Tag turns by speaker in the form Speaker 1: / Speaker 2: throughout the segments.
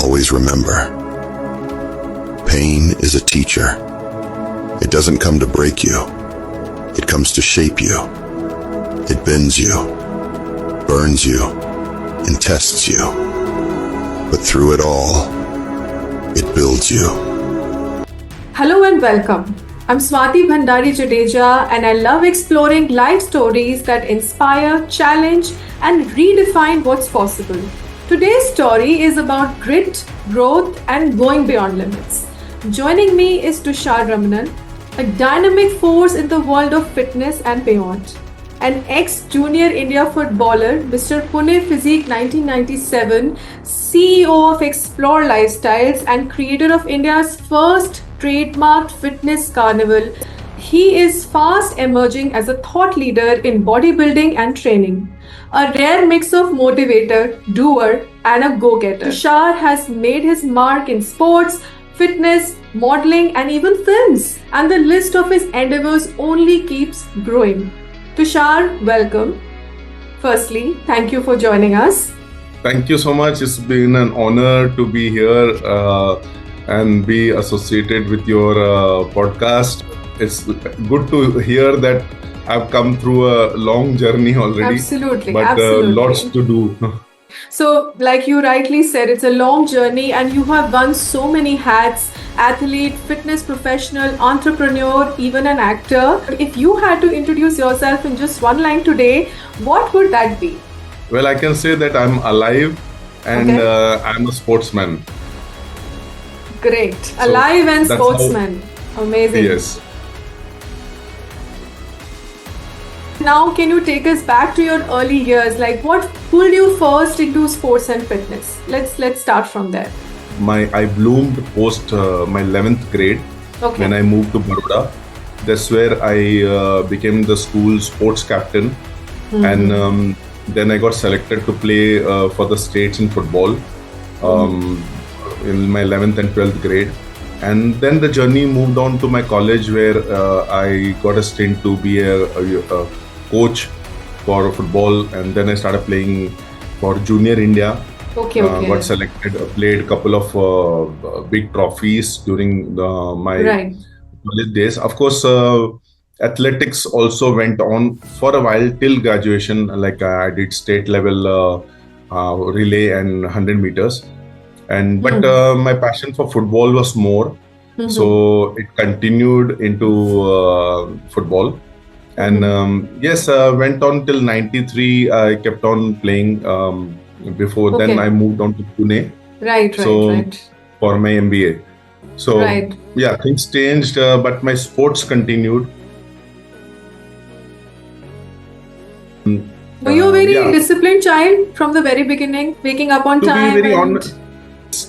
Speaker 1: always remember. Pain is a teacher. It doesn't come to break you. It comes to shape you. It bends you, burns you, and tests you. But through it all, it builds you.
Speaker 2: Hello and welcome. I'm Swati Bhandari Jadeja and I love exploring life stories that inspire, challenge and redefine what's possible. Today's story is about grit, growth and going beyond limits. Joining me is Tushar Ramanan, a dynamic force in the world of fitness and beyond. An ex-junior India footballer, Mr. Pune Physique 1997, CEO of Explore Lifestyles and creator of India's first trademarked fitness carnival, he is fast emerging as a thought leader in bodybuilding and training. A rare mix of motivator, doer, and a go-getter. Tushar has made his mark in sports, fitness, modeling, and even films. And the list of his endeavors only keeps growing. Tushar, welcome. Firstly, thank you for joining us.
Speaker 3: Thank you so much. It's been an honor to be here and be associated with your podcast. It's good to hear that I've come through a long journey already.
Speaker 2: Absolutely.
Speaker 3: But lots to do.
Speaker 2: So, like you rightly said, it's a long journey and you have worn so many hats: athlete, fitness professional, entrepreneur, even an actor. If you had to introduce yourself in just one line today, what would that be?
Speaker 3: Well, I can say that I'm alive and I'm a sportsman.
Speaker 2: Great. Alive and sportsman. Amazing.
Speaker 3: Yes.
Speaker 2: Now, can you take us back to your early years? Like, what pulled you first into sports and fitness? Let's start from there.
Speaker 3: I bloomed post my 11th grade when I moved to Baroda. That's where I became the school sports captain, and then I got selected to play for the states in football in my 11th and 12th grade. And then the journey moved on to my college where I got a stint to be a coach for football, and then I started playing for Junior India. Got selected, played a couple of big trophies during my college days. Of course, athletics also went on for a while till graduation. Like I did state level relay and 100 meters. But my passion for football was more. So it continued into football. And went on till 93. I kept on playing. Before then, I moved on to Pune. Right. For my MBA. So things changed, but my sports continued.
Speaker 2: Were you a very disciplined child from the very beginning, waking up on time?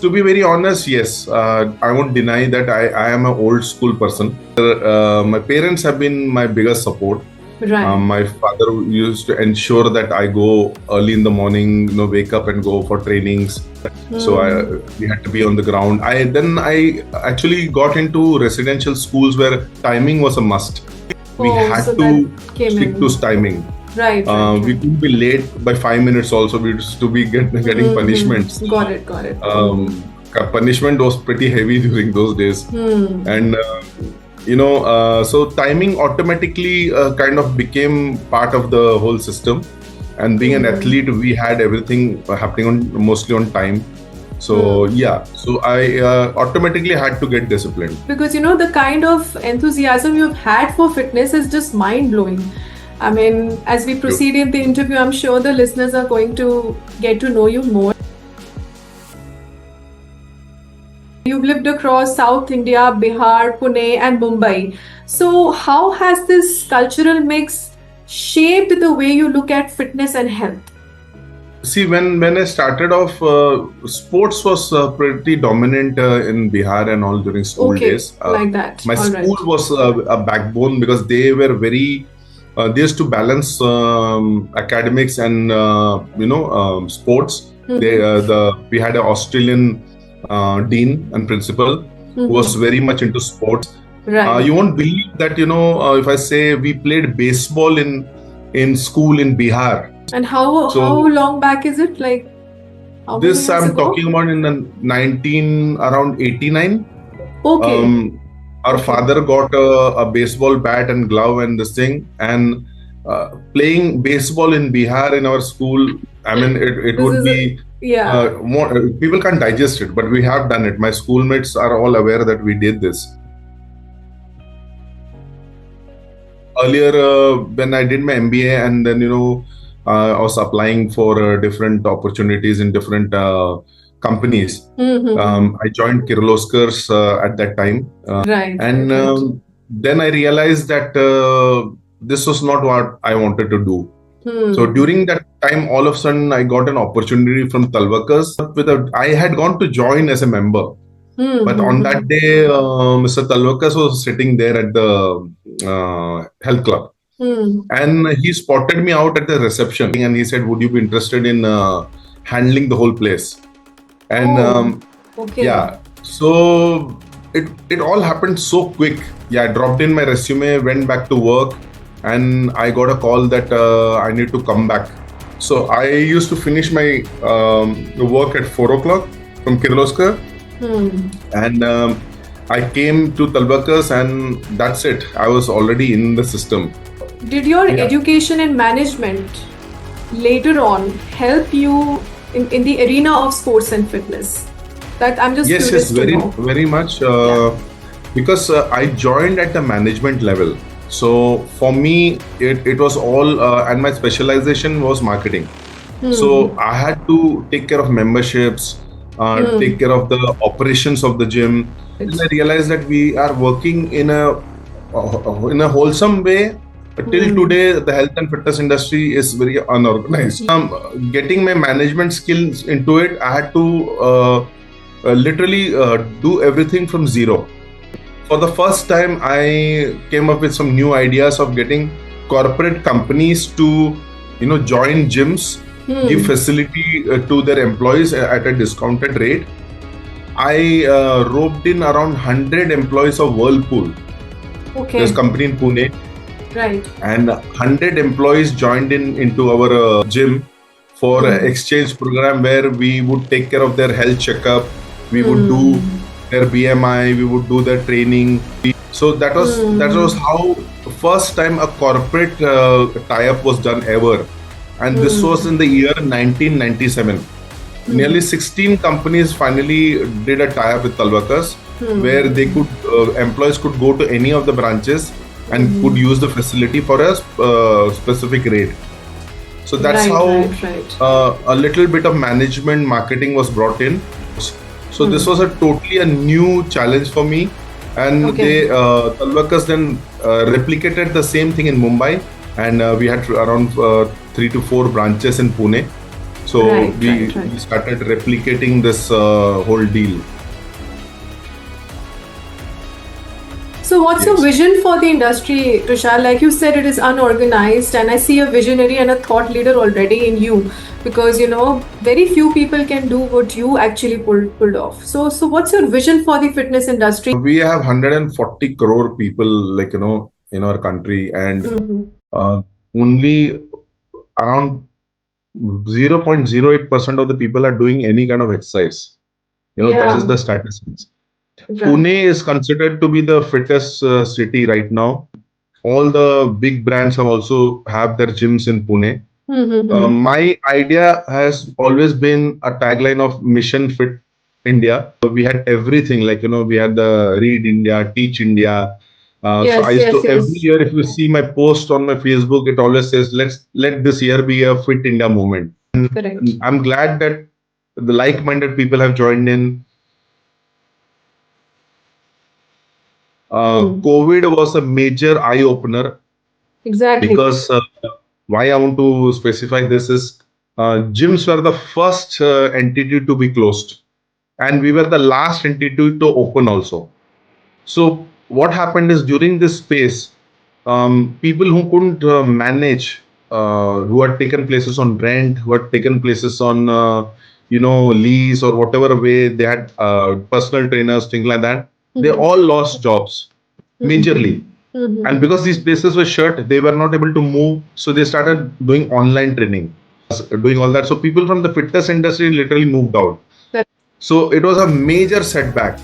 Speaker 3: To be very honest, yes. I won't deny that I am an old school person. My parents have been my biggest support. My father used to ensure that I go early in the morning, wake up and go for trainings. So we had to be on the ground. I actually got into residential schools where timing was a must. We had to stick to timing. We couldn't be late by 5 minutes also. We used to be getting punishments.
Speaker 2: Got it.
Speaker 3: Punishment was pretty heavy during those days. And so timing automatically kind of became part of the whole system. And being an athlete, we had everything happening mostly on time. So so I automatically had to get disciplined.
Speaker 2: Because the kind of enthusiasm you've had for fitness is just mind-blowing. I mean, as we proceed in the interview, I'm sure the listeners are going to get to know you more. You've lived across South India, Bihar, Pune and Mumbai. So how has this cultural mix shaped the way you look at fitness and health?
Speaker 3: See, when I started off, sports was pretty dominant in Bihar and all during school days.
Speaker 2: Like that.
Speaker 3: My school was a backbone because they were very... they used to balance academics and sports. We had an Australian dean and principal who was very much into sports. You won't believe that if I say we played baseball in school in Bihar.
Speaker 2: And how long back is it? Like How many
Speaker 3: This
Speaker 2: years
Speaker 3: I'm
Speaker 2: ago?
Speaker 3: talking about in the around 89.
Speaker 2: Okay.
Speaker 3: Our
Speaker 2: Okay.
Speaker 3: father got a baseball bat and glove and this thing, and playing baseball in Bihar in our school. I mean, it
Speaker 2: This
Speaker 3: would
Speaker 2: is
Speaker 3: be
Speaker 2: yeah.
Speaker 3: more, people can't digest it, but we have done it. My schoolmates are all aware that we did this. Earlier, when I did my MBA, and then I was applying for different opportunities in different companies.
Speaker 2: Mm-hmm.
Speaker 3: I joined Kirloskar's at that time,
Speaker 2: Right,
Speaker 3: and
Speaker 2: right, right.
Speaker 3: then I realized that this was not what I wanted to do. So
Speaker 2: Hmm.
Speaker 3: during that time, all of a sudden, I got an opportunity from Talvakas. I had gone to join as a member, but on
Speaker 2: Mm-hmm.
Speaker 3: that day, Mr. Talvakas was sitting there at the health club,
Speaker 2: Hmm.
Speaker 3: and he spotted me out at the reception, and he said, "Would you be interested in handling the whole place?" And
Speaker 2: Oh, okay.
Speaker 3: yeah, so it all happened so quick. Yeah, I dropped in my resume, went back to work, and I got a call that I need to come back. So I used to finish my work at 4 o'clock from Kirloskar,
Speaker 2: Hmm.
Speaker 3: and I came to Talbakas, and that's it. I was already in the system.
Speaker 2: Did your
Speaker 3: Yeah.
Speaker 2: education in management later on help you in the arena of sports and fitness? That I'm just
Speaker 3: Yes, yes,
Speaker 2: curious to
Speaker 3: very,
Speaker 2: know.
Speaker 3: very much.
Speaker 2: Yeah.
Speaker 3: Because I joined at the management level. So for me, it was all, and my specialization was marketing.
Speaker 2: Hmm.
Speaker 3: So I had to take care of memberships,
Speaker 2: Hmm.
Speaker 3: take care of the operations of the gym. And I realized that we are working in a wholesome way. Till
Speaker 2: Hmm.
Speaker 3: today, the health and fitness industry is very unorganized. Getting my management skills into it, I had to literally do everything from zero. For the first time, I came up with some new ideas of getting corporate companies to, join gyms, give
Speaker 2: Hmm.
Speaker 3: facility to their employees at a discounted rate. I roped in around 100 employees of Whirlpool. There's a
Speaker 2: Okay.
Speaker 3: company in Pune,
Speaker 2: Right.
Speaker 3: and 100 employees joined in into our gym for an
Speaker 2: Hmm.
Speaker 3: exchange program where we would take care of their health checkup, we would do
Speaker 2: Hmm.
Speaker 3: their BMI, we would do their training. So that was
Speaker 2: Hmm.
Speaker 3: how first time a corporate tie-up was done ever, and this was
Speaker 2: Hmm.
Speaker 3: in the year 1997.
Speaker 2: Hmm.
Speaker 3: Nearly 16 companies finally did a tie-up with Talvakas, where they
Speaker 2: Hmm.
Speaker 3: could employees could go to any of the branches and could
Speaker 2: Hmm.
Speaker 3: use the facility for a specific rate. So that's
Speaker 2: Right,
Speaker 3: how
Speaker 2: right, right.
Speaker 3: a little bit of management marketing was brought in. So this
Speaker 2: Hmm.
Speaker 3: was a totally a new challenge for me, and
Speaker 2: Okay.
Speaker 3: they Talvakas then replicated the same thing in Mumbai, and we had around 3 to 4 branches in Pune. So
Speaker 2: Right,
Speaker 3: we,
Speaker 2: right, right.
Speaker 3: we started replicating this whole deal.
Speaker 2: So, what's your
Speaker 3: Yes.
Speaker 2: vision for the industry, Tushar? Like you said, it is unorganized, and I see a visionary and a thought leader already in you because very few people can do what you actually pulled off. So what's your vision for the fitness industry?
Speaker 3: We have 140 crore people, like, in our country, and
Speaker 2: Mhm.
Speaker 3: only around 0.08% of the people are doing any kind of exercise. That is
Speaker 2: Yeah,
Speaker 3: the statistics.
Speaker 2: right.
Speaker 3: Pune is considered to be the fittest city right now. All the big brands have also have their gyms in Pune.
Speaker 2: Mm-hmm.
Speaker 3: My idea has always been a tagline of Mission Fit India. We had everything, like, we had the Read India, Teach India. So I
Speaker 2: Yes,
Speaker 3: used
Speaker 2: yes,
Speaker 3: to, every
Speaker 2: yes.
Speaker 3: year, if you see my post on my Facebook, it always says, let this year be a Fit India movement.
Speaker 2: Correct.
Speaker 3: I'm glad that the like-minded people have joined in.
Speaker 2: Hmm.
Speaker 3: COVID was a major eye opener,
Speaker 2: Exactly.
Speaker 3: because why I want to specify this is gyms were the first entity to be closed, and we were the last entity to open also. So what happened is, during this space, people who couldn't manage, who had taken places on rent, who had taken places on lease or whatever way, they had personal trainers, things like that. They
Speaker 2: Mm-hmm.
Speaker 3: all lost jobs majorly,
Speaker 2: Mm-hmm.
Speaker 3: and because these places were shut, they were not able to move, so they started doing online training. doing all that. So people from the fitness industry literally moved out.
Speaker 2: Correct.
Speaker 3: So it was a major setback.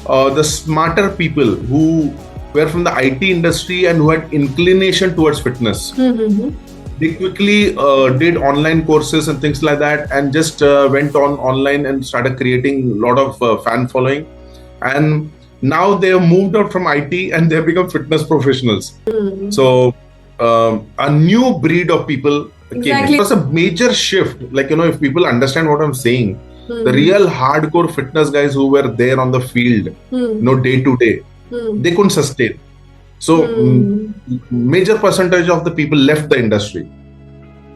Speaker 3: The smarter people who were from the IT industry and who had inclination towards fitness, they quickly did online courses and things like that, and just went on online and started creating a lot of fan following. And now they have moved out from IT and they have become fitness professionals. So a new breed of people came in. It was a major shift. Like, if people understand what I'm saying, the real hardcore fitness guys who were there on the field, day to day, they couldn't sustain. So major percentage of the people left the industry.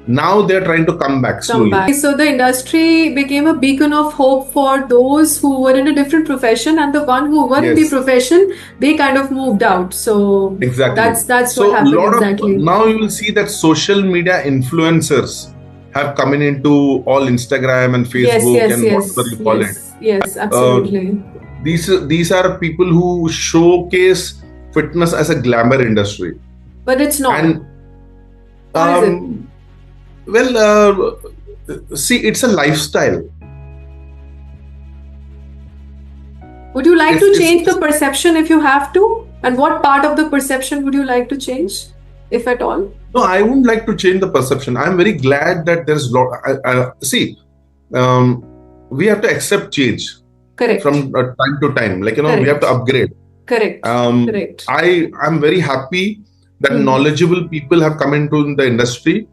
Speaker 3: Now they're trying to come back slowly.
Speaker 2: So the industry became a beacon of hope for those who were in a different profession, and the one who were in the profession, they kind of moved out. So
Speaker 3: exactly,
Speaker 2: that's what happened. Exactly.
Speaker 3: Now you will see that social media influencers have come into all Instagram and Facebook and whatever you call it.
Speaker 2: Yes, absolutely.
Speaker 3: These are people who showcase fitness as a glamour industry.
Speaker 2: But it's not.
Speaker 3: And
Speaker 2: what is it?
Speaker 3: Well, see, it's a lifestyle.
Speaker 2: Would you like to change the perception if you have to? And what part of the perception would you like to change, if at all?
Speaker 3: No, I wouldn't like to change the perception. I'm very glad that there's we have to accept change.
Speaker 2: Correct.
Speaker 3: From time to time. Like, we have to upgrade.
Speaker 2: Correct. Correct.
Speaker 3: I'm very happy that knowledgeable people have come into the industry.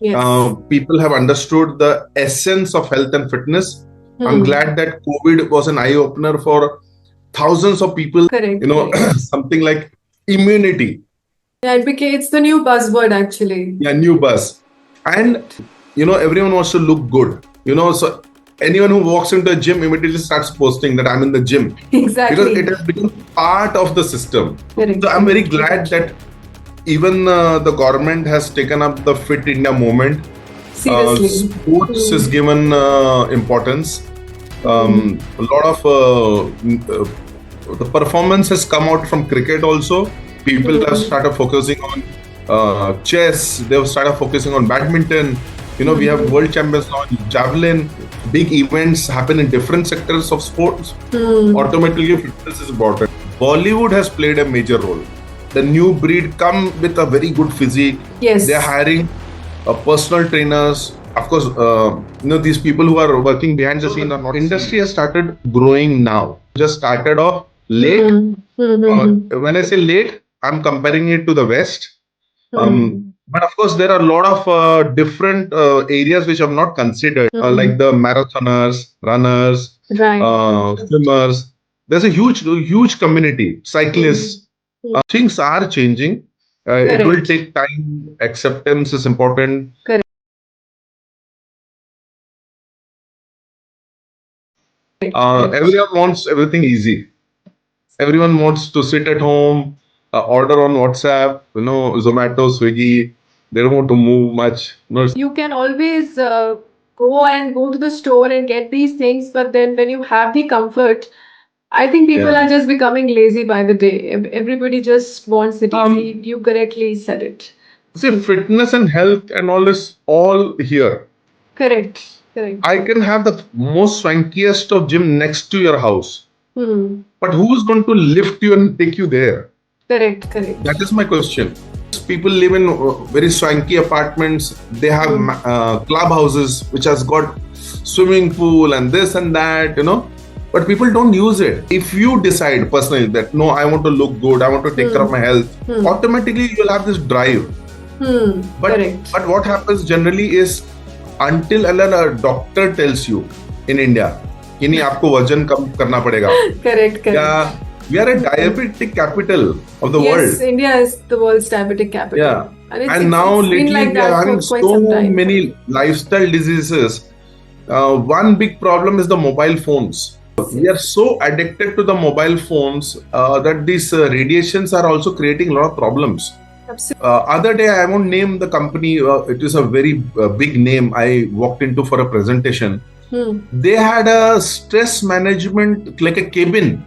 Speaker 3: Yes. People have understood the essence of health and fitness. I'm glad that COVID was an eye-opener for thousands of people.
Speaker 2: Correct.
Speaker 3: Something like immunity.
Speaker 2: Yeah, it's the new buzzword actually.
Speaker 3: Yeah, new buzz. And, everyone wants to look good. So anyone who walks into a gym immediately starts posting that I'm in the gym.
Speaker 2: Exactly.
Speaker 3: Because it has become part of the system.
Speaker 2: Correct.
Speaker 3: So I'm very glad that even the government has taken up the Fit India movement.
Speaker 2: Seriously.
Speaker 3: Sports is given importance. A lot of the performance has come out from cricket also. People have started focusing on chess. They've started focusing on badminton. We have world champions now in javelin. Big events happen in different sectors of sports. Automatically, fitness is important. Bollywood has played a major role. The new breed come with a very good physique.
Speaker 2: Yes.
Speaker 3: They're hiring personal trainers. Of course, these people who are working behind the scene are not. Industry has started growing now. Just started off late. When I say late, I'm comparing it to the West. But of course, there are a lot of different areas which are not considered, like the marathoners, runners, swimmers. There's a huge community, cyclists. Things are changing. It will take time. Acceptance is important.
Speaker 2: Correct.
Speaker 3: Everyone wants everything easy. Everyone wants to sit at home, order on WhatsApp, Zomato, Swiggy. They don't want to move much.
Speaker 2: You can always go to the store and get these things, but then when you have the comfort, I think people are just becoming lazy by the day. Everybody just wants it easy. You correctly said it.
Speaker 3: See, fitness and health and all this, all here.
Speaker 2: Correct.
Speaker 3: I can have the most swankiest of gym next to your house. But who's going to lift you and take you there?
Speaker 2: Correct.
Speaker 3: That is my question. People live in very swanky apartments. They have clubhouses which has got swimming pool and this and that, But people don't use it. If you decide personally that, no, I want to look good, I want to take care of my health, automatically you'll have this drive. But what happens generally is, until a doctor tells you in India, कि नहीं आपको वजन कम करना पड़ेगा.
Speaker 2: Correct.
Speaker 3: Yeah, we are a diabetic capital of the world.
Speaker 2: Yes, India is the world's diabetic capital.
Speaker 3: Yeah. And
Speaker 2: it's
Speaker 3: now lately
Speaker 2: like
Speaker 3: we are having so many lifestyle diseases. One big problem is the mobile phones. We are so addicted to the mobile phones that these radiations are also creating a lot of problems.
Speaker 2: Absolutely.
Speaker 3: Other day, I won't name the company. It is a very big name I walked into for a presentation. They had a stress management, like a cabin,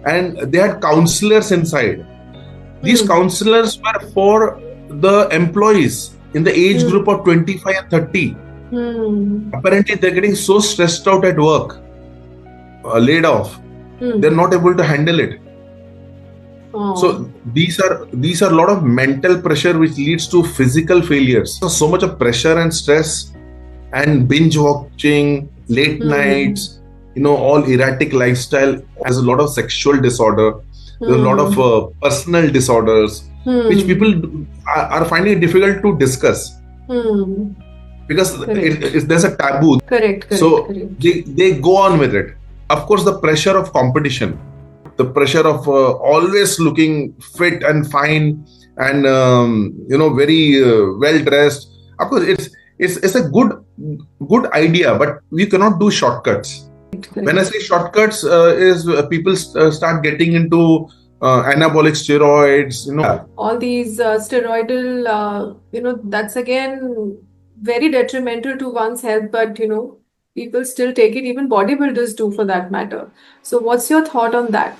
Speaker 3: and they had counselors inside. These counselors were for the employees. in the age
Speaker 2: Hmm.
Speaker 3: group of 25 and 30.
Speaker 2: Hmm.
Speaker 3: Apparently, they're getting so stressed out at work, laid off.
Speaker 2: Hmm.
Speaker 3: They're not able to handle it.
Speaker 2: Oh.
Speaker 3: So these are a lot of mental pressure which leads to physical failures. So much of pressure and stress and binge watching, late nights, all erratic lifestyle. There's a lot of sexual disorder. There's a lot of personal disorders which people are finding it difficult to discuss
Speaker 2: Hmm.
Speaker 3: because
Speaker 2: Correct.
Speaker 3: there's a taboo.
Speaker 2: Correct.
Speaker 3: So
Speaker 2: Correct.
Speaker 3: they go on with it. Of course, the pressure of competition, the pressure of always looking fit and fine and very well dressed. Of course, it's a good idea, but we cannot do shortcuts. When I say shortcuts, is people start getting into anabolic steroids.
Speaker 2: All these steroidal, that's again very detrimental to one's health, but people still take it, even bodybuilders do for that matter. So, what's your thought on that?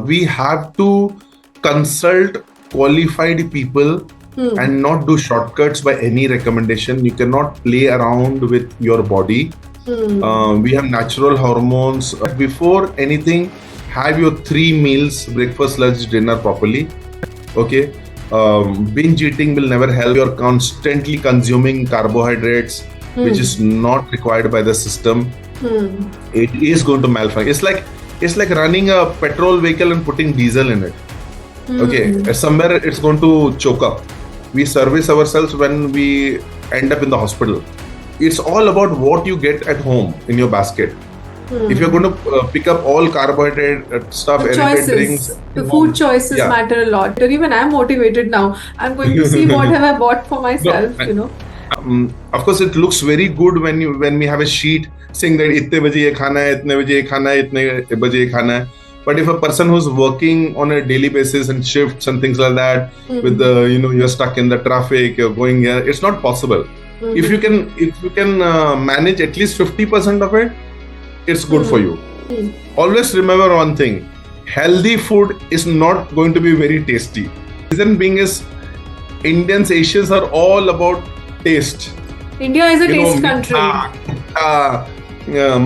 Speaker 3: We have to consult qualified people and not do shortcuts by any recommendation. You cannot play around with your body. We have natural hormones. Before anything, have your 3 meals, breakfast, lunch, dinner properly. Okay. Binge eating will never help. You're constantly consuming carbohydrates, which is not required by the system. It is going to malfunction. It's like running a petrol vehicle and putting diesel in it. Okay, somewhere it's going to choke up. We service ourselves when we end up in the hospital. It's all about what you get at home in your basket. If you're going to pick up all carbohydrate stuff,
Speaker 2: The
Speaker 3: aerated
Speaker 2: choices,
Speaker 3: drinks,
Speaker 2: the food choices
Speaker 3: Yeah.
Speaker 2: matter a lot. Even I'm motivated now. I'm going to see what have I bought for myself,
Speaker 3: Of course, it looks very good when we have a sheet saying that itne baje ye khana hai, itne baje ye khana hai, itne baje ye khana hai. But if a person who's working on a daily basis and shifts and things like that, with the you're stuck in the traffic, you're going here, it's not possible. If you can manage at least 50% of it, it's good for you. Always remember one thing: healthy food is not going to be very tasty. Reason being is Indians, Asians are all about taste.
Speaker 2: India is a taste country.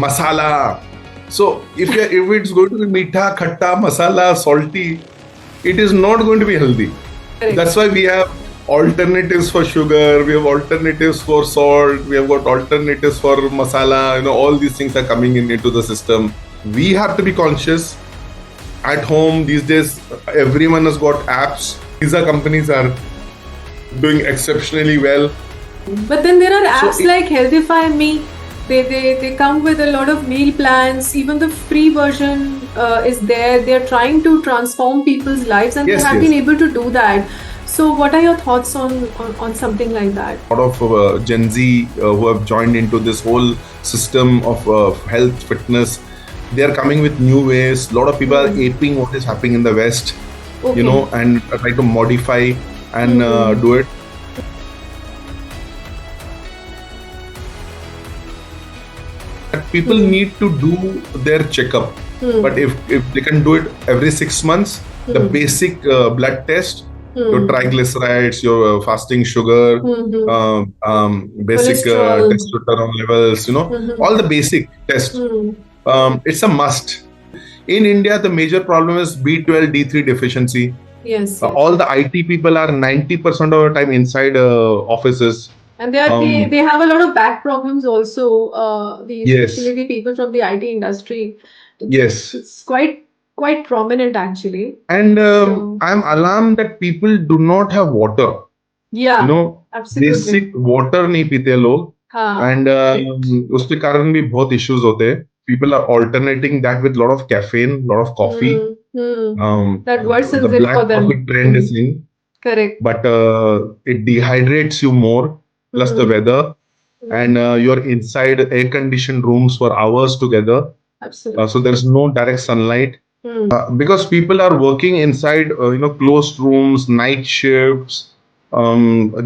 Speaker 3: Masala. So if it's going to be meetha, khatta, masala, salty, it is not going to be healthy.
Speaker 2: Correct.
Speaker 3: That's why we have alternatives for sugar, we have alternatives for salt, we have got alternatives for masala. All these things are coming into the system. We have to be conscious. At home these days, everyone has got apps. Pizza companies are doing exceptionally well.
Speaker 2: But then there are
Speaker 3: So
Speaker 2: apps like Healthify Me. They come with a lot of meal plans. Even the free version is there. They're trying to transform people's lives, and
Speaker 3: Yes,
Speaker 2: they have
Speaker 3: yes.
Speaker 2: been able to do that. So, what are your thoughts on something like that?
Speaker 3: A lot of Gen Z who have joined into this whole system of health, fitness, they are coming with new ways. A lot of people are aping what is happening in the West,
Speaker 2: Okay.
Speaker 3: and try to modify and do it. People need to do their checkup, but if they can do it every 6 months, the basic blood test, your triglycerides, your fasting sugar, basic
Speaker 2: Cholesterol.
Speaker 3: testosterone levels, all the basic tests. It's a must. In India, the major problem is B12, D3 deficiency.
Speaker 2: Yes.
Speaker 3: All the IT people are 90% of the time inside offices.
Speaker 2: And they have a lot of back problems also.
Speaker 3: Yes.
Speaker 2: Especially the people from the IT industry.
Speaker 3: Yes.
Speaker 2: It's quite prominent actually.
Speaker 3: And
Speaker 2: So-
Speaker 3: I'm alarmed that people do not have water.
Speaker 2: Yeah. Absolutely.
Speaker 3: Basic water नहीं पीते लोग.
Speaker 2: हाँ.
Speaker 3: And उसके कारण भी बहुत issues होते हैं. People are alternating that with a lot of caffeine, lot of coffee.
Speaker 2: That worsens
Speaker 3: The
Speaker 2: it
Speaker 3: black
Speaker 2: for them.
Speaker 3: coffee trend is in,
Speaker 2: Correct.
Speaker 3: but it dehydrates you more. Plus the weather, and you're inside air-conditioned rooms for hours together.
Speaker 2: Absolutely.
Speaker 3: So there's no direct sunlight. Because people are working inside, closed rooms, night shifts.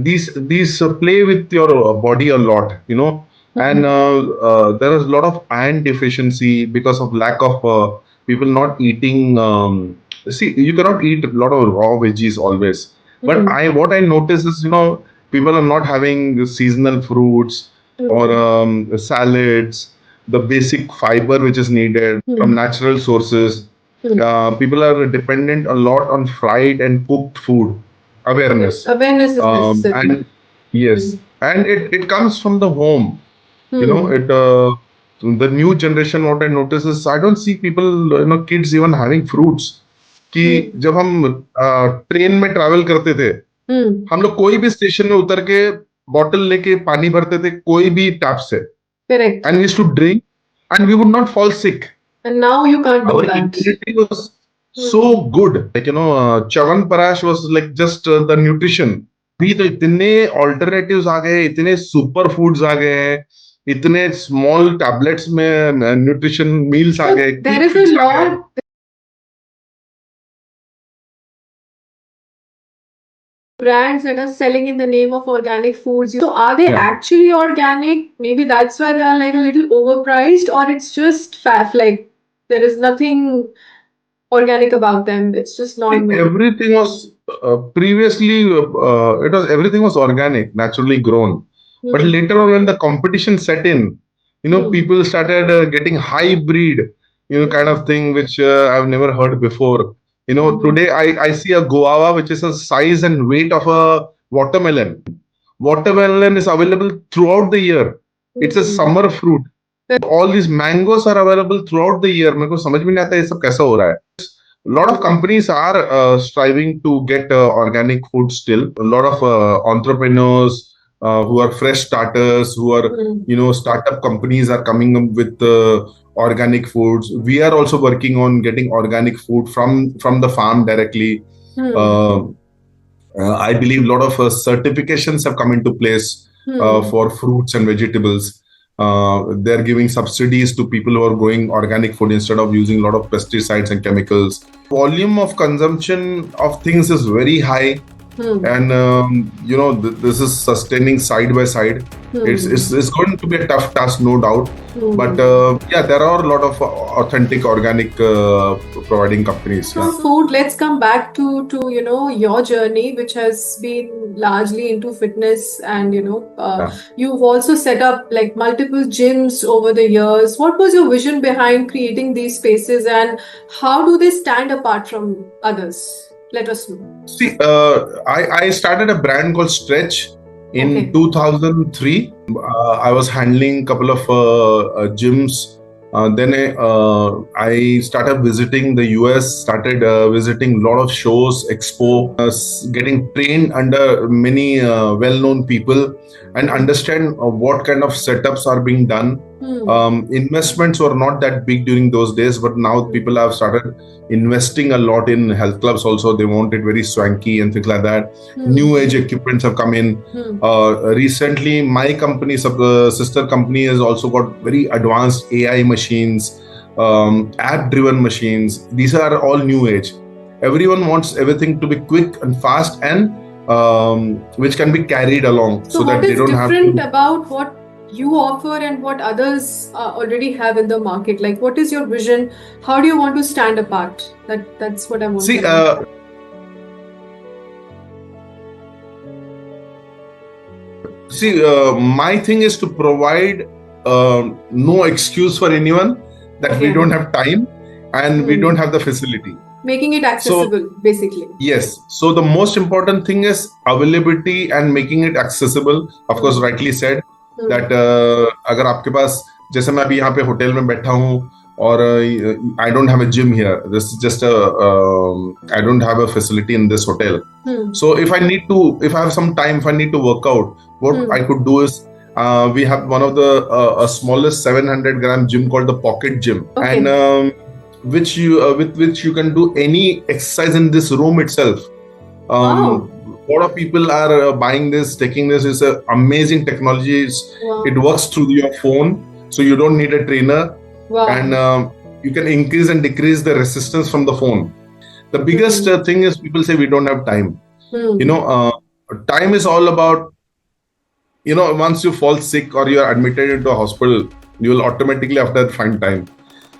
Speaker 3: These play with your body a lot, and there is a lot of iron deficiency because of lack of people not eating. See, you cannot eat a lot of raw veggies always. But what I notice is, People are not having seasonal fruits or salads, the basic fiber which is needed from natural sources. People are dependent a lot on fried and cooked food. Awareness.
Speaker 2: Awareness is necessary.
Speaker 3: And yes, and it comes from the home. You know, it the new generation, what I notice is I don't see people, kids even having fruits. कि जब हम train में travel करते थे, हम लोग कोई भी स्टेशन में उतर के बॉटल लेके पानी भरते थे, कोई भी टैप से,
Speaker 2: Correct.
Speaker 3: and we used to drink and we would not fall sick.
Speaker 2: And now you can't do
Speaker 3: Our
Speaker 2: that.
Speaker 3: immunity was so good. Like, chawan parash was like just the nutrition. अभी तो इतने alternatives आ गए, इतने super foods आ गए हैं, इतने small tablets में nutrition meals आ गए.
Speaker 2: There is a lot. Brands that are selling in the name of organic foods. So are they actually organic? Maybe that's why they're like a little overpriced, or it's just faff. Like there is nothing organic about them. It's just normal.
Speaker 3: Everything was previously everything was organic, naturally grown. But later on, when the competition set in, people started getting hybrid, kind of thing, which I've never heard before. Today I see a guava which is a size and weight of a watermelon. Watermelon is available throughout the year. It's a summer fruit. All these mangoes are available throughout the year. मेरे को समझ में नहीं आता ये सब कैसा हो रहा है. A lot of companies are striving to get organic food still. A lot of entrepreneurs who are fresh starters, who are, startup companies are coming up with organic foods. We are also working on getting organic food from the farm directly. I believe a lot of certifications have come into place for fruits and vegetables. They're giving subsidies to people who are growing organic food instead of using a lot of pesticides and chemicals. Volume of consumption of things is very high. And this is sustaining side by side. It's going to be a tough task, no doubt. But there are a lot of authentic organic providing companies.
Speaker 2: So food, let's come back to your journey, which has been largely into fitness, and you've also set up like multiple gyms over the years. What was your vision behind creating these spaces, and how do they stand apart from others? Let us know.
Speaker 3: See, I started a brand called Stretch in 2003. I was handling a couple of gyms. Then I started visiting the US, started visiting a lot of shows, expo, getting trained under many well-known people and understand what kind of setups are being done. Investments were not that big during those days, but now people have started investing a lot in health clubs also. They want it very swanky and things like that. New age equipments have come in. Recently, my company, sister company, has also got very advanced AI machines, app-driven machines. These are all new age. Everyone wants everything to be quick and fast and which can be carried along, so that they don't have to.
Speaker 2: What is different about what you offer and what others already have in the market? Like, what is your vision? How do you want to stand apart? That's what I want to know.
Speaker 3: My thing is to provide no excuse for anyone that we don't have time and we don't have the facility.
Speaker 2: Making it accessible, basically.
Speaker 3: Yes. So the most important thing is availability and making it accessible. Of course, rightly said that अगर आपके पास, जैसे मैं अभी यहाँ पे hotel में बैठा हूँ और I don't have a gym here. This is just I don't have a facility in this hotel. So if I have some time, if I need to work out, what I could do is we have one of the smallest 700-gram gym called the Pocket Gym, and with which you can do any exercise in this room itself. A lot of people are buying this, taking this. It's an amazing technology. It works through your phone, so you don't need a trainer. And you can increase and decrease the resistance from the phone. The biggest thing is people say we don't have time. Time is all about, once you fall sick or you are admitted into a hospital, you will automatically after that find time.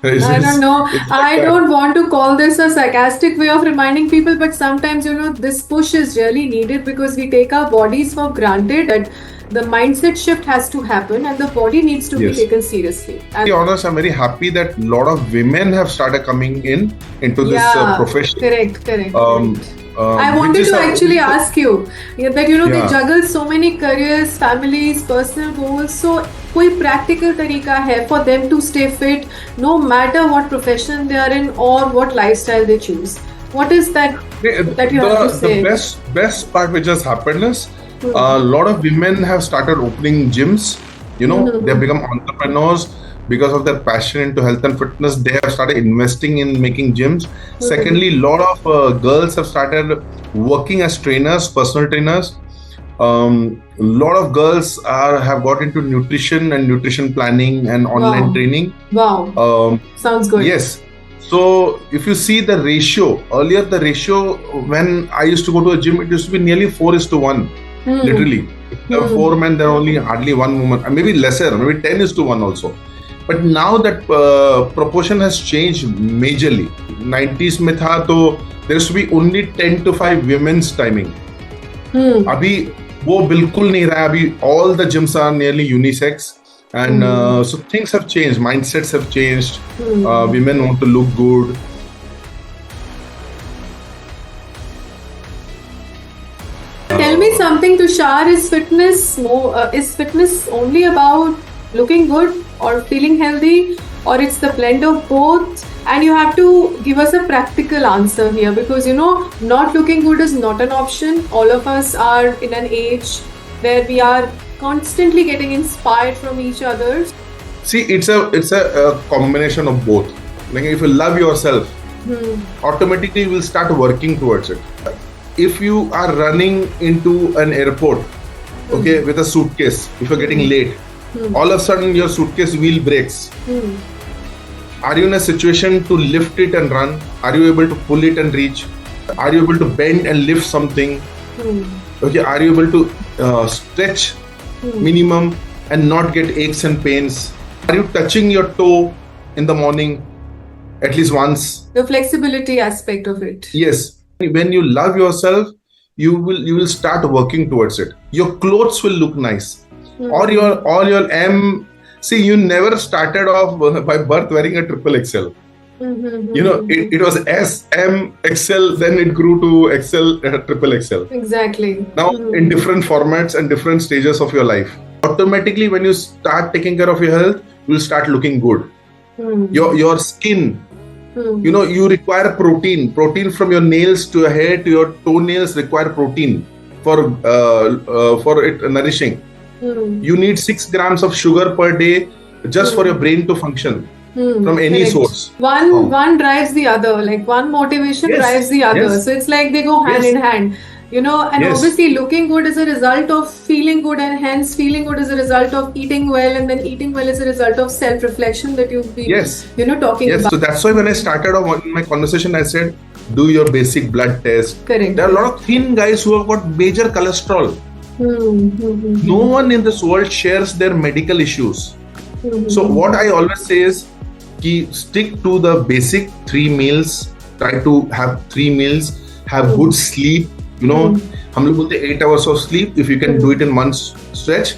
Speaker 2: I don't know.
Speaker 3: it's
Speaker 2: I
Speaker 3: like that.
Speaker 2: don't want to call this a sarcastic way of reminding people, but sometimes, this push is really needed because we take our bodies for granted that the mindset shift has to happen and the body needs to be
Speaker 3: Yes.
Speaker 2: taken seriously.
Speaker 3: To be honest, I'm very happy that a lot of women have started coming into this
Speaker 2: Yeah,
Speaker 3: profession.
Speaker 2: correct.
Speaker 3: Um,
Speaker 2: I
Speaker 3: which
Speaker 2: wanted
Speaker 3: is
Speaker 2: to
Speaker 3: a-
Speaker 2: actually ask you that they
Speaker 3: Yeah.
Speaker 2: juggle so many careers, families, personal goals. So, कोई practical तरीका है for them to stay fit, no matter what profession they are in or what lifestyle they choose? What is that that you have to say?
Speaker 3: The best part which has happened is a lot of women have started opening gyms. They've become entrepreneurs because of their passion into health and fitness. They have started investing in making gyms. Secondly, a lot of girls have started working as trainers, personal trainers. A lot of girls have got into nutrition and nutrition planning and online
Speaker 2: Wow.
Speaker 3: training.
Speaker 2: Wow, sounds good.
Speaker 3: Yes. So if you see the ratio, earlier the ratio when I used to go to a gym, it used to be nearly 4:1. Literally. There were 4 men, there were only hardly 1 woman, maybe lesser, maybe 10:1 also. But now that proportion has changed majorly. 90s में था तो there used to be only 10 to 5 women's timing. अभी वो बिल्कुल नहीं रहा. अभी all the gyms are nearly unisex. And so things have changed, mindsets have changed. Women want to look good.
Speaker 2: Tell me something, Tushar. Is fitness only about looking good or feeling healthy, or it's the blend of both? And you have to give us a practical answer here because not looking good is not an option. All of us are in an age where we are constantly getting inspired from each other.
Speaker 3: See, it's a combination of both. Like if you love yourself, automatically you will start working towards it. If you are running into an airport, okay, with a suitcase, if you're getting late, all of a sudden your suitcase wheel breaks. Are you in a situation to lift it and run? Are you able to pull it and reach? Are you able to bend and lift something? Okay, are you able to stretch minimum and not get aches and pains? Are you touching your toe in the morning at least once?
Speaker 2: The flexibility aspect of it.
Speaker 3: Yes. When you love yourself, you will start working towards it. Your clothes will look nice. Or your see, you never started off by birth wearing a triple XL. It was S, M, XL, then it grew to XL, triple XL.
Speaker 2: Exactly.
Speaker 3: Now in different formats and different stages of your life. Automatically when you start taking care of your health, you will start looking good. Your skin, you require protein from your nails to your hair to your toenails require protein for it nourishing. You need 6 grams of sugar per day just for your brain to function from any
Speaker 2: correct.
Speaker 3: source.
Speaker 2: One drives the other, like one motivation
Speaker 3: Yes,
Speaker 2: drives the other.
Speaker 3: yes.
Speaker 2: So it's like they go hand
Speaker 3: Yes.
Speaker 2: in hand. And
Speaker 3: Yes.
Speaker 2: obviously looking good is a result of feeling good, and hence feeling good is a result of eating well, and then eating well is a result of self-reflection that you've been
Speaker 3: Yes.
Speaker 2: talking
Speaker 3: Yes,
Speaker 2: about.
Speaker 3: so that's why when I started off in my conversation, I said, do your basic blood test.
Speaker 2: Correct.
Speaker 3: There are a lot of thin guys who have got major cholesterol. No one in this world shares their medical issues. So what I always say is, stick to the basic 3 meals. Try to have 3 meals. Have good sleep. हम लोग बोलते 8 hours of sleep. If you can do it in one stretch,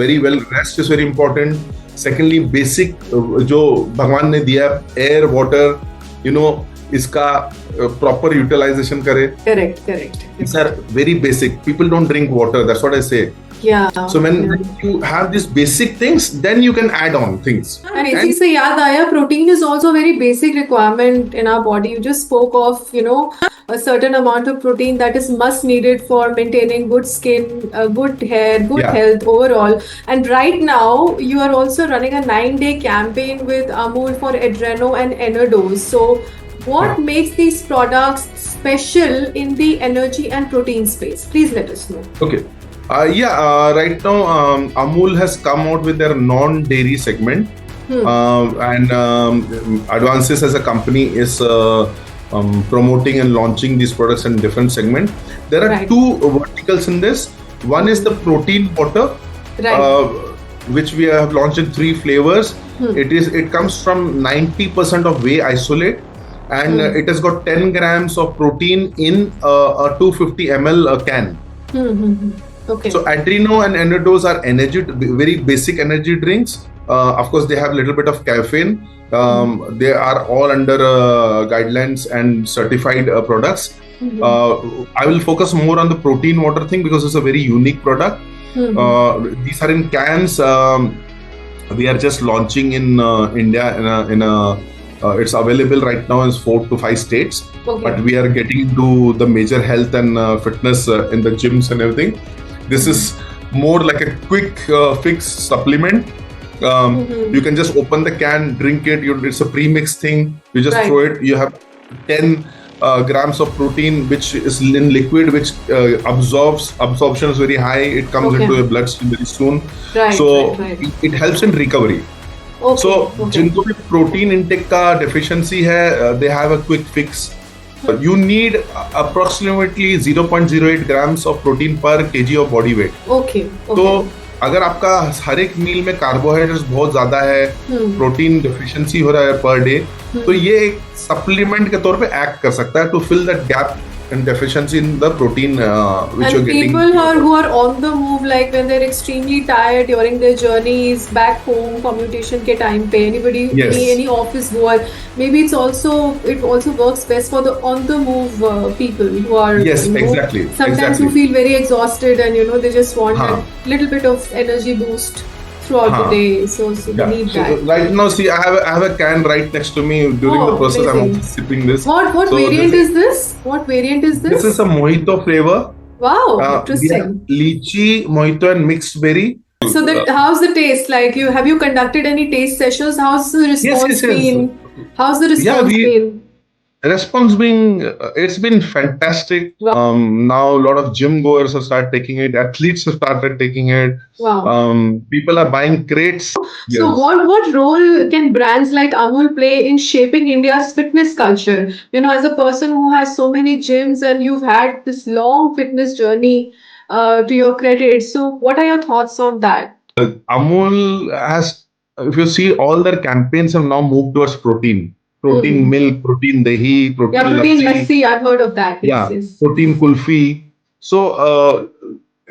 Speaker 3: very well. Rest is very important. Secondly, basic जो भगवान ने दिया air, water, इसका proper utilization करे.
Speaker 2: Correct.
Speaker 3: These are very basic. People don't drink water. That's what I say.
Speaker 2: Yeah.
Speaker 3: So when you have these basic things, then you can add on things.
Speaker 2: And इसी से याद आया, protein is also a very basic requirement in our body. You just spoke of, a certain amount of protein that is must needed for maintaining good skin, good hair, good
Speaker 3: Yeah.
Speaker 2: health overall. And right now, you are also running a 9-day campaign with Amul for Adreno and Enerdose. So what makes these products special in the energy and protein space? Please let us know.
Speaker 3: Okay. Right now Amul has come out with their non-dairy segment, and Advances as a company is promoting and launching these products in different segments. There are
Speaker 2: Right.
Speaker 3: 2 verticals in this. One is the protein water.
Speaker 2: Right.
Speaker 3: which we have launched in 3 flavors. It comes from 90% of whey isolate, and it has got 10 grams of protein in a 250 ml can.
Speaker 2: Okay.
Speaker 3: So Adreno and Endodos are very basic energy drinks. Of course, they have a little bit of caffeine. They are all under guidelines and certified products. I will focus more on the protein water thing because it's a very unique product. These are in cans. We are just launching in India it's available right now in 4 to 5 states.
Speaker 2: Okay.
Speaker 3: But we are getting into the major health and fitness in the gyms and everything. This is more like a quick fix supplement. You can just open the can, drink it. It's a pre-mixed thing. You just throw it. You have 10 grams of protein, which is in liquid, which absorption is very high. It comes into your bloodstream very soon. It helps in recovery. जिनको भी protein intake का deficiency है, they have a quick fix. You need approximately 0.08 grams of protein per kg of body weight. तो अगर आपका हर एक मील में carbohydrates बहुत ज्यादा है, प्रोटीन डिफिशिएंसी हो रहा है पर डे, तो ये एक सप्लीमेंट के तौर पे एक्ट कर सकता है to fill that gap and deficiency in the protein which
Speaker 2: and
Speaker 3: you're getting.
Speaker 2: People who are on the move, like when they're extremely tired during their journeys back home, commutation ke time pe, any office goer, maybe it also works best for the on the move people who are
Speaker 3: exactly
Speaker 2: sometimes who feel very exhausted and they just want a little bit of energy boost throughout the day, so they need that.
Speaker 3: Right now, see, I have a can right next to me. During the process,
Speaker 2: amazing.
Speaker 3: I'm sipping this.
Speaker 2: What variant is this? What variant is this?
Speaker 3: This is a mojito flavor.
Speaker 2: Wow, interesting.
Speaker 3: Lychee, mojito, and mixed berry.
Speaker 2: So how's the taste? Like, have you conducted any taste sessions? How's the response been? How's the response been?
Speaker 3: Response being, it's been fantastic.
Speaker 2: Wow.
Speaker 3: Now a lot of gym goers have started taking it. Athletes have started taking it.
Speaker 2: Wow.
Speaker 3: People are buying crates.
Speaker 2: So what role can brands like Amul play in shaping India's fitness culture? As a person who has so many gyms and you've had this long fitness journey to your credit. So what are your thoughts on that?
Speaker 3: Amul has, if you see, all their campaigns have now moved towards protein. Protein milk, protein dahi,
Speaker 2: protein lassi. I've heard of that. Yes.
Speaker 3: Protein kulfi. So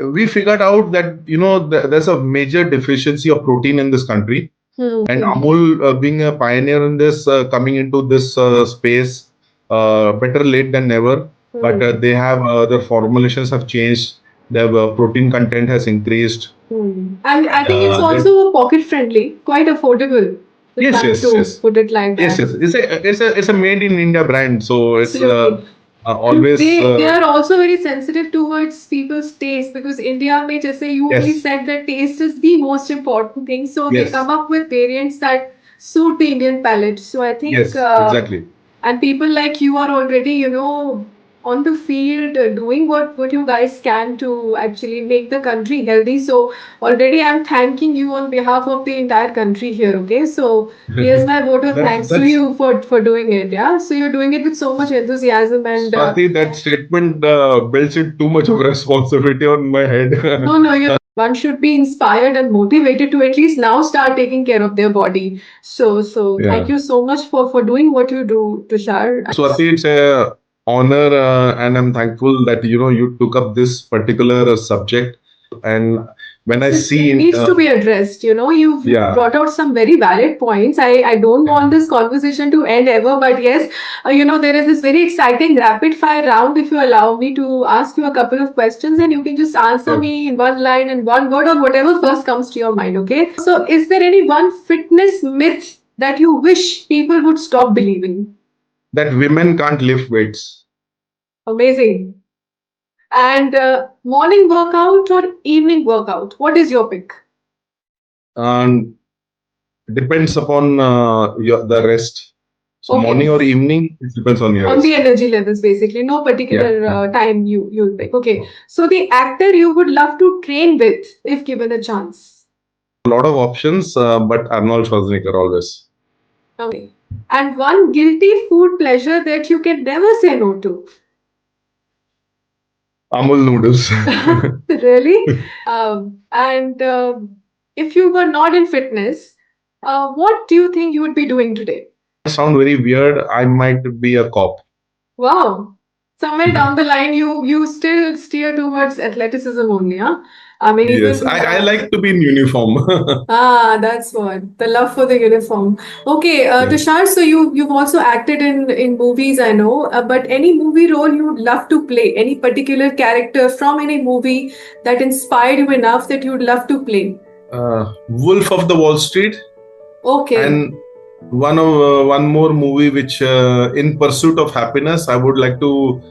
Speaker 3: we figured out that there's a major deficiency of protein in this country, and Amul being a pioneer in this, coming into this space, better late than never. But they have their formulations have changed. Their protein content has increased.
Speaker 2: And I think it's also pocket friendly, quite affordable.
Speaker 3: Yes.
Speaker 2: Put it like that.
Speaker 3: Yes. It's a made in India brand, so it's always.
Speaker 2: They are also very sensitive towards people's taste, because India may just say you only said that taste is the most important thing, so they come up with variants that suit the Indian palate. So I think
Speaker 3: exactly.
Speaker 2: And people like you are already on the field doing what you guys can to actually make the country healthy. So already I'm thanking you on behalf of the entire country here. Okay, so here's my vote of thanks to you for doing it. Yeah, so you're doing it with so much enthusiasm and.
Speaker 3: Swati, that statement builds in too much of responsibility on my head.
Speaker 2: No. One should be inspired and motivated to at least now start taking care of their body. So thank you so much for doing what you do, Tushar.
Speaker 3: Swati, it's a honor and I'm thankful that you took up this particular subject, and when I see
Speaker 2: it needs to be addressed. You've brought out some very valid points. I don't want this conversation to end ever, but yes, there is this very exciting rapid fire round. If you allow me to ask you a couple of questions, and you can just answer me in one line and one word or whatever first comes to your mind. Okay, so is there any one fitness myth that you wish people would stop believing?
Speaker 3: That women can't lift weights.
Speaker 2: Amazing. And morning workout or evening workout? What is your pick?
Speaker 3: Depends upon the rest. So morning or evening, it depends on your
Speaker 2: rest. The energy levels, basically. No particular time you'll pick. Okay. So the actor you would love to train with if given a chance?
Speaker 3: A lot of options, but Arnold Schwarzenegger always.
Speaker 2: Okay. And one guilty food pleasure that you can never say no to?
Speaker 3: Amul noodles.
Speaker 2: Really? And if you were not in fitness, what do you think you would be doing today?
Speaker 3: I sound very weird. I might be a cop.
Speaker 2: Wow. Somewhere down the line, you still steer towards athleticism only, huh? I mean,
Speaker 3: Yes,
Speaker 2: even
Speaker 3: I like to be in uniform.
Speaker 2: that's what the love for the uniform. Okay,
Speaker 3: Yeah.
Speaker 2: Tushar, so you've also acted in movies, I know, but any movie role you would love to play, any particular character from any movie that inspired you enough that you'd love to play?
Speaker 3: Wolf of the Wall Street,
Speaker 2: Okay,
Speaker 3: and one more movie which In Pursuit of Happiness. I would like to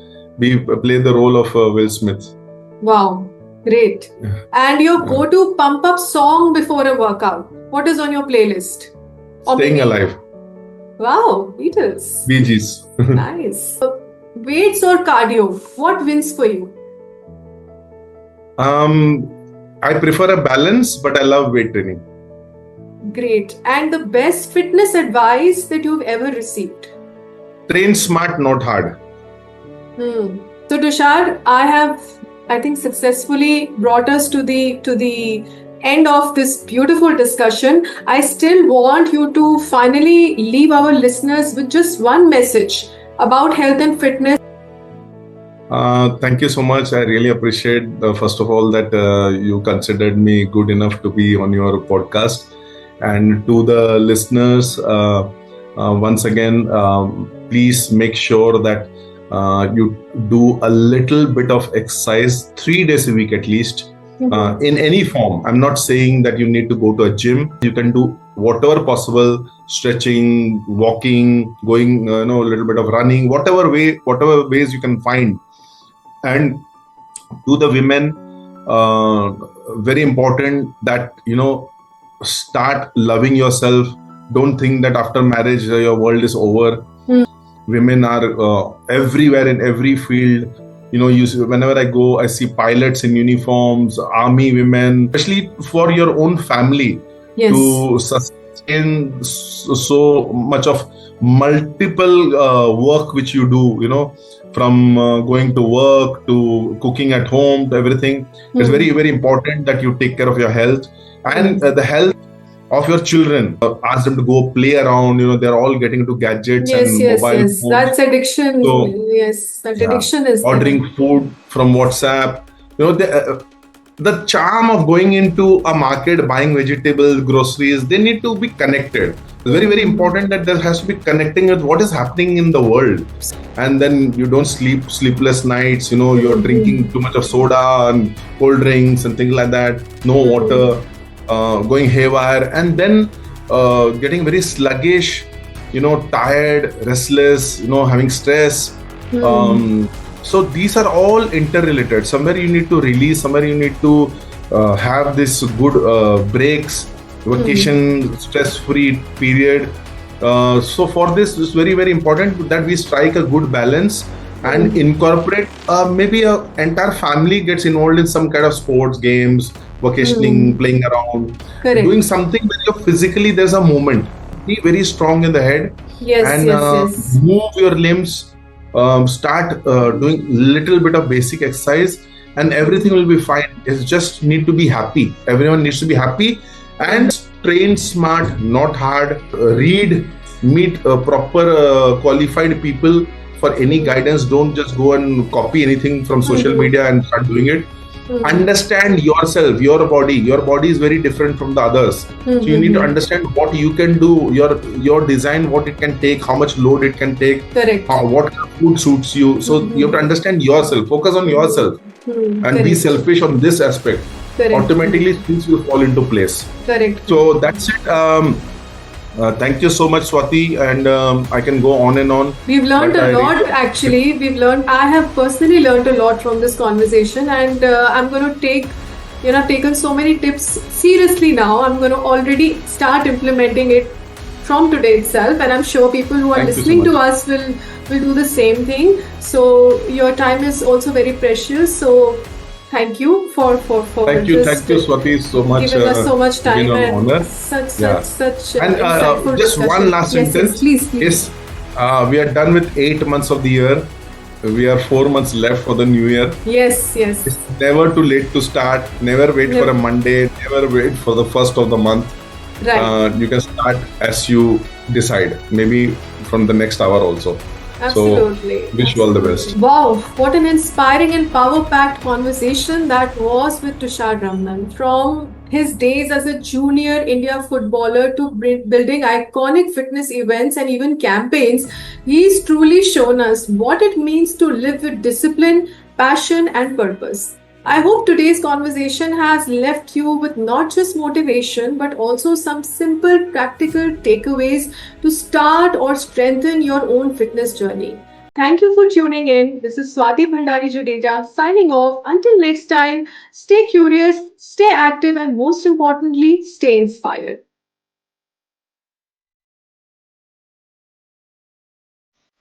Speaker 3: play the role of Will Smith.
Speaker 2: wow, great. And your go-to pump-up song before a workout? What is on your playlist? Or
Speaker 3: Staying
Speaker 2: maybe-
Speaker 3: Alive,
Speaker 2: Wow, Beatles.
Speaker 3: Bee Gees.
Speaker 2: Nice. Weights or cardio? What wins for you?
Speaker 3: I prefer a balance, but I love weight training.
Speaker 2: Great. And the best fitness advice that you've ever received?
Speaker 3: Train smart, not hard.
Speaker 2: So Tushar, I think, successfully brought us to the end of this beautiful discussion. I still want you to finally leave our listeners with just one message about health and fitness.
Speaker 3: Thank you so much. I really appreciate, first of all, that you considered me good enough to be on your podcast. And to the listeners, once again, please make sure that you do a little bit of exercise 3 days a week at least, in any form. I'm not saying that you need to go to a gym. You can do whatever possible, stretching, walking, going, a little bit of running, whatever ways you can find. And to the women, very important that, start loving yourself. Don't think that after marriage your world is over. Women are everywhere in every field. Whenever I go, I see pilots in uniforms, army women, especially for your own family.
Speaker 2: Yes.
Speaker 3: To sustain so much of multiple work which you do, from going to work to cooking at home to everything. It's very, very important that you take care of your health and the health of your children. Ask them to go play around. They're all getting into gadgets and mobile phones.
Speaker 2: That's addiction.
Speaker 3: So,
Speaker 2: yes, that addiction is there.
Speaker 3: Ordering food from WhatsApp. The charm of going into a market, buying vegetables, groceries, they need to be connected. It's very, very important that there has to be connecting with what is happening in the world. And then you don't sleepless nights, you're drinking too much of soda and cold drinks and things like that, no water, going haywire, and then getting very sluggish, tired, restless, having stress. So these are all interrelated. Somewhere you need to release, somewhere you need to have this good breaks, vacation, stress-free period. So for this, it's very, very important that we strike a good balance and incorporate, maybe an entire family gets involved in some kind of sports, games, vacationing, playing around, doing something where you're physically, there's a movement. Be very strong in the head and move your limbs. Start doing little bit of basic exercise and everything will be fine. It's just need to be happy. Everyone needs to be happy and train smart, not hard. Read, meet proper qualified people for any guidance. Don't just go and copy anything from social media and start doing it. Understand yourself, your body. Your body is very different from the others. So you need to understand what you can do, your design, what it can take, how much load it can take, what food suits you. So you have to understand yourself, focus on yourself and be selfish on this aspect. Automatically things will fall into place. So that's it. Thank you so much, Swati, and I can go on and on.
Speaker 2: We've learned a lot, actually. I have personally learned a lot from this conversation, and I'm going to taken so many tips seriously now. I'm going to already start implementing it from today itself, and I'm sure people who are listening to us will do the same thing. So your time is also very precious. So thank you for
Speaker 3: thank you Swati, so much,
Speaker 2: giving us so much time and
Speaker 3: honor.
Speaker 2: such
Speaker 3: and
Speaker 2: insightful
Speaker 3: just
Speaker 2: discussion.
Speaker 3: one last sentence.
Speaker 2: Please.
Speaker 3: Is we are done with 8 months of the year. we are 4 months left for the new year.
Speaker 2: Yes, yes.
Speaker 3: It's never too late to start. Never wait for a Monday. Never wait for the first of the month.
Speaker 2: Right.
Speaker 3: You can start as you decide. Maybe from the next hour also.
Speaker 2: Absolutely.
Speaker 3: So, wish you all the best.
Speaker 2: Wow, what an inspiring and power-packed conversation that was with Tushar Ramanan. From his days as a junior India footballer to building iconic fitness events and even campaigns, he's truly shown us what it means to live with discipline, passion, and purpose. I hope today's conversation has left you with not just motivation but also some simple practical takeaways to start or strengthen your own fitness journey. Thank you for tuning in. This is Swati Bhandari Jadeja signing off. Until next time, stay curious, stay active, and most importantly, stay inspired.